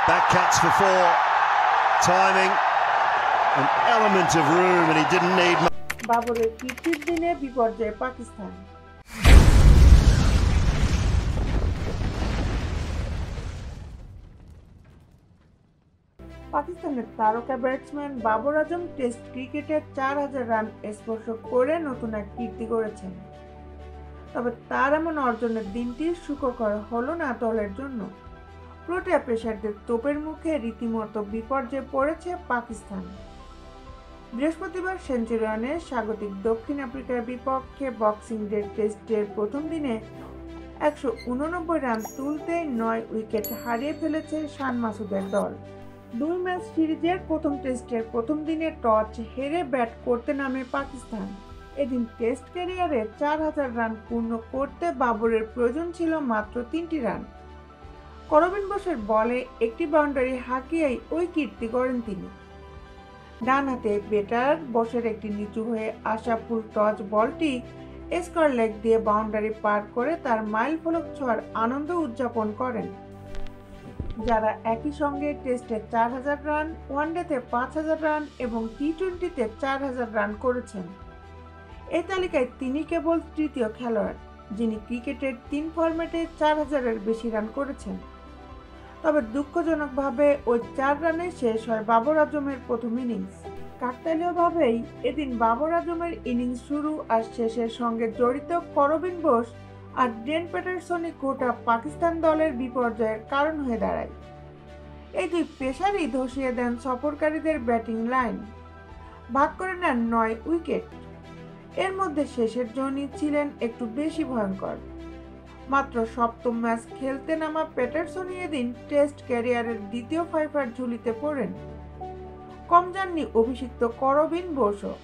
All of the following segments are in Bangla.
Back cuts for four. Timing, an element of room, and he didn't need much. বাবরের কীর্তির দিনে বিপর্যয়ে পাকিস্তান। পাকিস্তানের তারকা ব্যাটসম্যান বাবর আজম টেস্ট ক্রিকেটে 4000 রান স্পর্শ করে নতুন এক কীর্তি গড়েছেন। তবে তার এমন অর্জনের দিনটি সুখকর হলো না দলের জন্য। প্রোটিয়া পেসারদের তোপের মুখে রীতিমতো বিপর্যয়ে পড়েছে পাকিস্তান। বৃহস্পতিবার সেঞ্চুরিয়ানে স্বাগতিক দক্ষিণ আফ্রিকার বিপক্ষে বক্সিং ডে টেস্টের প্রথম দিনে 189 রান তুলতেই 9 উইকেট হারিয়ে ফেলেছে শান মাসুদের দল। 2 ম্যাচ সিরিজের প্রথম টেস্টের প্রথম দিনে টস হেরে ব্যাট করতে নামে পাকিস্তান। এদিন টেস্ট ক্যারিয়ারে 4000 রান পূর্ণ করতে বাবরের প্রয়োজন ছিল মাত্র 3টি রান। করবিন বোসের বলে একটি বাউন্ডারি হাঁকিয়েই ওই কীর্তি গড়েন তিনি। ডান হাতে ব্যাটার বোসের একটি নিচু হয়ে আসা ফুল টস বলটি স্কয়ার লেগ দিয়ে বাউন্ডারি পার করে তার মাইল ফলক ছোঁয়ার আনন্দ উদযাপন করেন। যারা একই সঙ্গে টেস্টে 4000 রান, ওয়ানডেতে 5000 রান এবং টি-20তে 4000 রান করেছেন। এই তালিকায় তিনি কেবল তৃতীয় খেলোয়াড় যিনি ক্রিকেটের 3 ফরম্যাটে 4000-এর বেশি রান করেছেন। তবে দুঃখজনকভাবে ওই 4 রানে শেষ হয় বাবর আজমের প্রথম ইনিংস। কাকতালীয়ভাবেই এদিন বাবর আজমের ইনিংস শুরু আর শেষের সঙ্গে জড়িত করবিন বোস আর ডেন প্যাটারসনই গোটা পাকিস্তান দলের বিপর্যয়ের কারণ হয়ে দাঁড়ায়। এই দুই পেসারই ধসিয়ে দেন সফরকারীদের ব্যাটিং লাইন, ভাগ করে নেন 9 উইকেট। এর মধ্যে শেষের জনই ছিলেন একটু বেশি ভয়ঙ্কর। মাত্র সপ্তম ম্যাচ খেলতে নামা প্যাটারসনই এদিন টেস্ট ক্যারিয়ারের দ্বিতীয় ফাইফার ঝুলিতে পড়েন। কম যাননি অভিষিক্ত করবিন বোসও।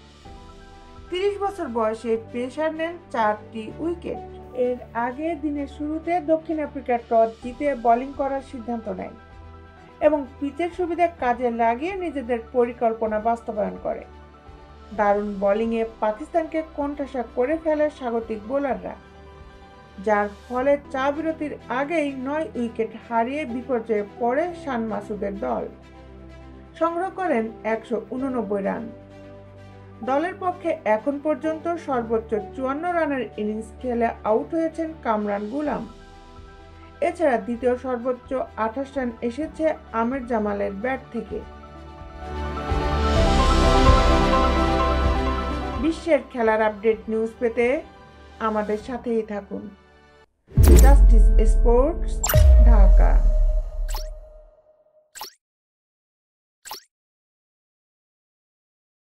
30 বছর বয়সে পেসার নেন 4টি উইকেট। এর আগে দিনের শুরুতে দক্ষিণ আফ্রিকা টস জিতে বোলিং করার সিদ্ধান্ত নেয় এবং পিচের সুবিধা কাজে লাগিয়ে নিজেদের পরিকল্পনা বাস্তবায়ন করে। দারুণ বোলিংয়ে পাকিস্তানকে কোণঠাসা করে ফেলে স্বাগতিক বোলাররা, যার ফলে চা বিরতির আগেই 9 উইকেট হারিয়ে বিপর্যয়ে পড়ে শান মাসুদের দল। সংগ্রহ করেন 189 রান। দলের পক্ষে এখন পর্যন্ত সর্বোচ্চ 54 রানের ইনিংস খেলে আউট হয়েছেন কামরান গুলাম। এছাড়া দ্বিতীয় সর্বোচ্চ 28 রান এসেছে আমির জামালের ব্যাট থেকে। বিশ্বের খেলার আপডেট নিউজ পেতে আমাদের সাথেই থাকুন। Justice sports, Dhaka.